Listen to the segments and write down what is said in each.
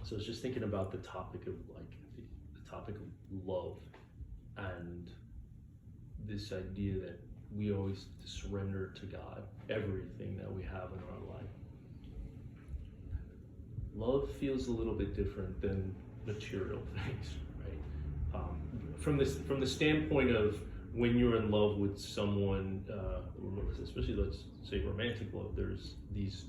So I was just thinking about the topic of the topic of love, and this idea that we always surrender to God everything that we have in our life. Love feels a little bit different than material things, right? From the standpoint of when you're in love with someone, especially let's say romantic love, there's these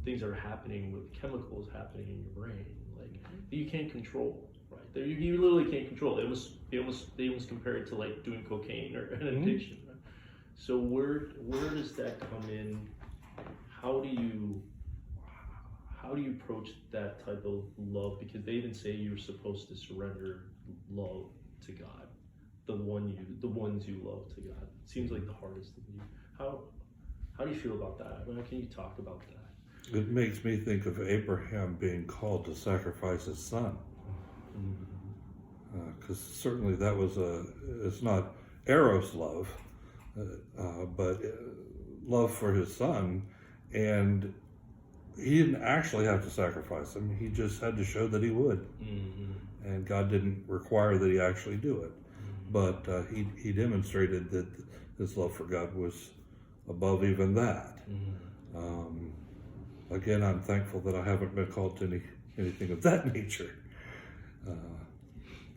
things that are happening with chemicals happening in your brain, like that you can't control, right? You literally can't control. They almost compare it to like doing cocaine or an addiction. Right? So where does that come in? How do you approach that type of love? Because they even say you're supposed to surrender love to God, the ones you love to God. It seems like the hardest thing. How do you feel about that? How can you talk about that? It makes me think of Abraham being called to sacrifice his son. Because certainly that was it's not Eros love, but love for his son. And he didn't actually have to sacrifice him. He just had to show that he would. And God didn't require that he actually do it. But he demonstrated that his love for God was above even that. Again, I'm thankful that I haven't been called to anything of that nature.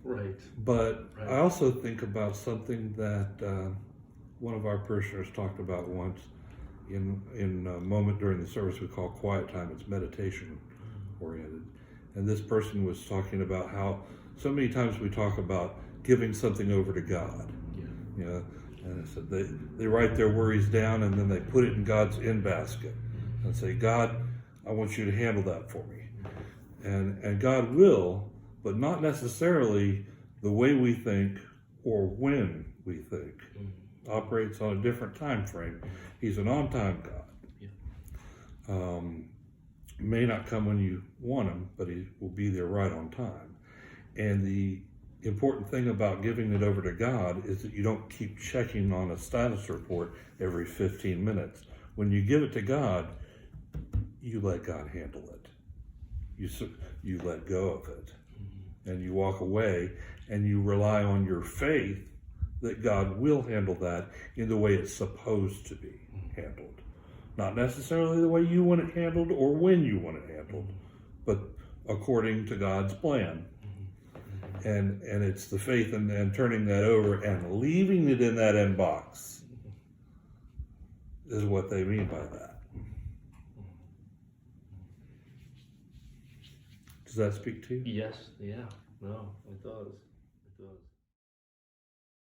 Right. But right. I also think about something that one of our parishioners talked about once in a moment during the service we call quiet time. It's meditation oriented. And this person was talking about how so many times we talk about giving something over to God. You know, and I said they write their worries down and then they put it in God's in basket and say, God, I want you to handle that for me. And God will, but not necessarily the way we think or when we think. Operates on a different time frame. He's an on-time God. May not come when you want him, but he will be there right on time. And the important thing about giving it over to God is that you don't keep checking on a status report every 15 minutes. When you give it to God, you let God handle it. You let go of it. And you walk away and you rely on your faith that God will handle that in the way it's supposed to be handled. Not necessarily the way you want it handled or when you want it handled, but according to God's plan. And it's the faith and turning that over and leaving it in that inbox is what they mean by that. Does that speak to you? Yes, yeah, no, it does.